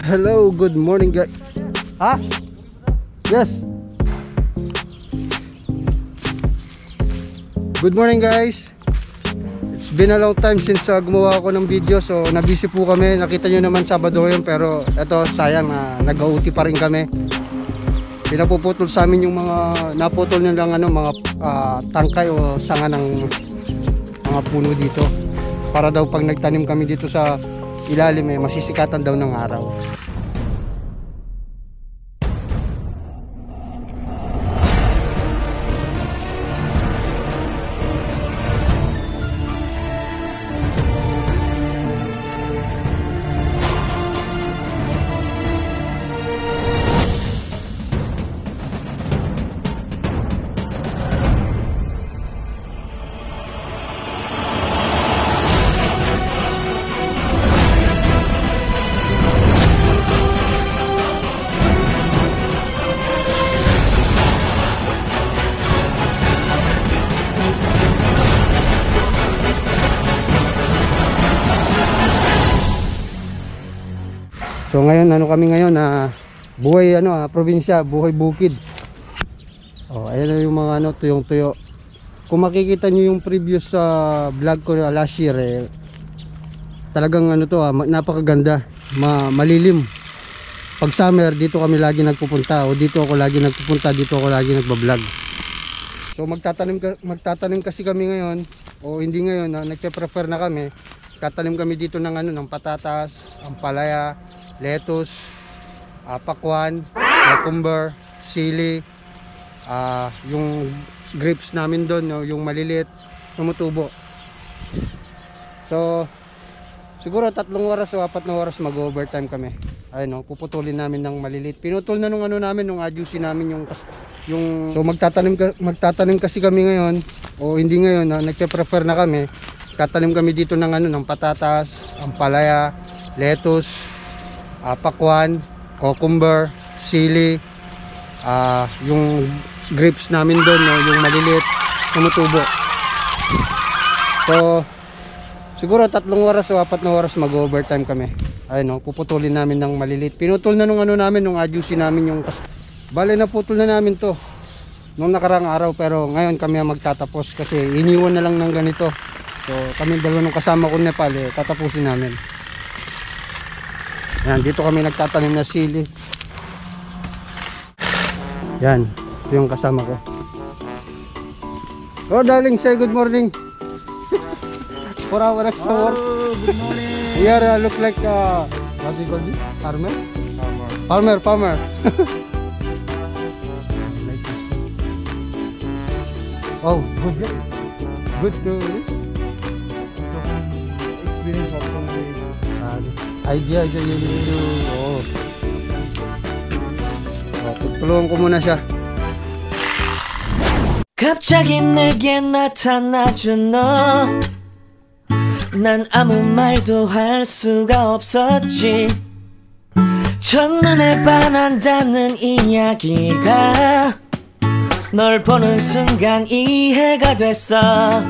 Hello, good morning guys. Ha? Yes. Good morning guys. It's been a long time since gumawa ako ng video. So nabisi po kami. Nakita nyo naman Sabado yun. Pero eto sayang na nag-OT pa rin kami. Pinapuputol sa amin yung mga naputol nyo lang mga tangkay o sanga ng mga puno dito. Para daw pag nagtanim kami dito sa ilalim masisikatan daw ng araw. So ngayon kami ngayon buhay probinsya, buhay bukid. Oh, ayan yung mga tuyong-tuyo. Kung makikita niyo yung previous vlog ko last year talagang napakaganda, malilim. Pag summer dito kami lagi nagpupunta o dito ako lagi nagba-vlog. So magtatanim kasi kami ngayon o hindi ngayon nagpe-prefer na kami. Tatanim kami dito ng patatas, ampalaya, lettuce, pakwan, cucumber, sili, yung grapes namin doon, yung maliliit, tumutubo. So siguro 3 oras o 4 na oras mag-overtime kami. Ayun, puputulin namin ng maliliit. Pinutol na nung adyusi namin yung so magtatanim kasi kami ngayon o hindi ngayon nagpe-prefer na kami. Tatanim kami dito ng patatas, ampalaya, lettuce, pakwan, cucumber, sili, yung grapes namin doon, yung maliliit, tumutubo. So siguro 3 oras o 4 na oras mag-overtime kami. Ayun, puputulin namin ng maliliit. Pinutol na nung nung adyusi namin yung bale na putol na namin to nung nakarang araw, pero ngayon kami ang magtatapos kasi iniwan na lang ng ganito. So kami dalawa nung kasama ko Nepal tatapusin namin. Yan, dito kami nagtatanim na sili. Yan, ito yung kasama ko. Oh darling, say good morning. For our extra work. Good morning. Here look like what do you call this? Farmer. Oh, good to Experience of idea you need to tulungan ko muna siya. 갑자기 내게 나타나준 너, 난 아무 말도 할 수가 없었지. 첫눈에 반한다는 이야기가 널 보는 순간 이해가 됐어.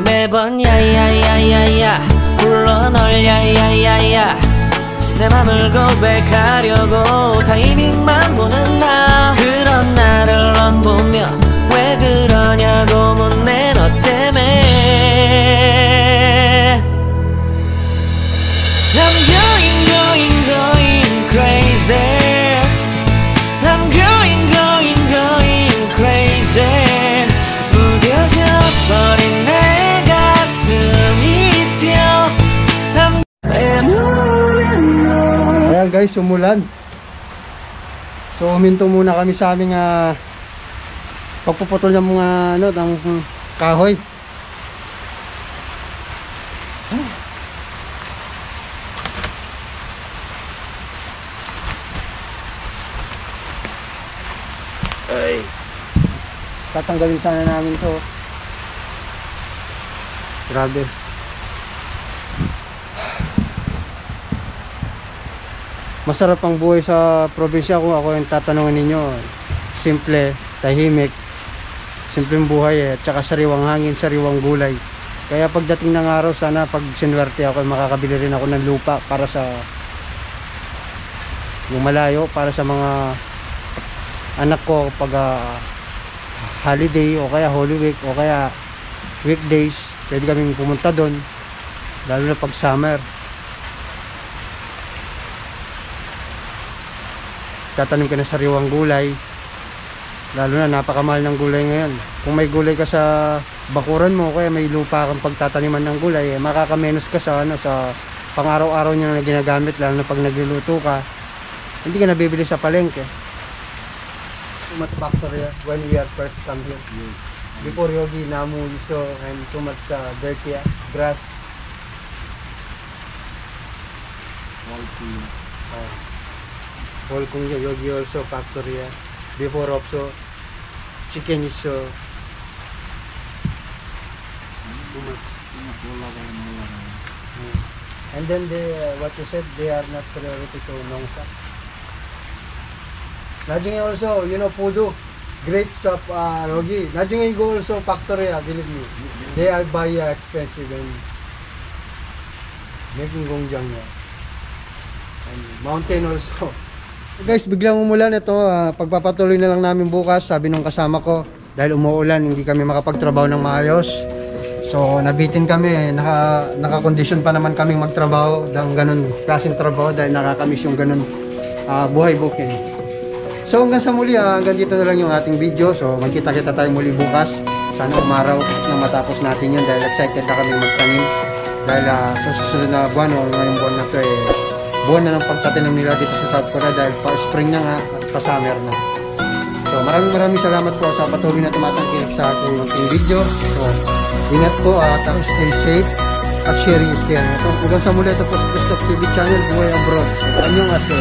매번 야야야야야 불러 널 야야야야 내 맘을 고백하려고 타이밍만 보는 나. 그런 나를 넌 보며 왜 그러냐고 묻네 너 때문에. I'm going crazy. I'm going crazy. 무뎌져 버린 내 가슴이 뛰어. Ayan guys, umulan. So huminto muna kami sa aming pagpuputol ng mga ng kahoy. Ay. Tatanggalin sana namin to. Grabe. Masarap ang buhay sa probinsya kung ako yung tatanungin ninyo. Simple, tahimik, simpleng buhay at saka sariwang hangin, sariwang gulay. Kaya pagdating ng araw, sana pag sinwerte ako, makakabili rin ako ng lupa para sa yung malayo para sa mga anak ko pag holiday o kaya Holy Week o kaya weekdays, pwede kaming pumunta doon, lalo na pag summer. Tatanim ka na sariwang gulay, lalo na napakamahal ng gulay ngayon. Kung may gulay ka sa bakuran mo, kaya may lupa kang pagtataniman ng gulay, makakamenos ka sa sa pang-araw-araw nyo na ginagamit, lalo na pag nagluluto ka, hindi ka nabibili sa palengke. Too much factory when we are first come here. Before Yogi, Namu, Iso, and too much dirty grass. All kung Yogi also factory. Before also chicken Iso. And then what you said, they are not priority to Nongsa. Na중ay also, Pudu, grapes of Rogi. Na중ay go also factory, believe me. They are buy expensive and making gongjang. And mountain also. Guys, biglang umulan ito. Pagpapatuloy na lang namin bukas, sabi nung kasama ko, dahil umuulan, hindi kami makapagtrabaho ng maayos. So, nabitin kami, naka-condition pa naman kaming magtrabaho ng ganun klaseng trabaho dahil nakakamiss yung ganun buhay booking. So, hanggang sa muli, hanggang dito na lang yung ating video. So, magkita-kita tayo muli bukas. Sana umaraw na matapos natin yun dahil excited na kami magtanim. Dahil sa susunod na buwan o ngayong buwan na to buwan na ng pagtatanim nila dito sa South Korea dahil pa-spring na nga at pa-summer na. So, maraming salamat po sa patuloy na tumatangkilik sa ating video. So, ingat po at stay safe at sharing is caring. Hanggang sa muli, ito po sa Gusto TV channel, Buhay Abroad. Anyong aso.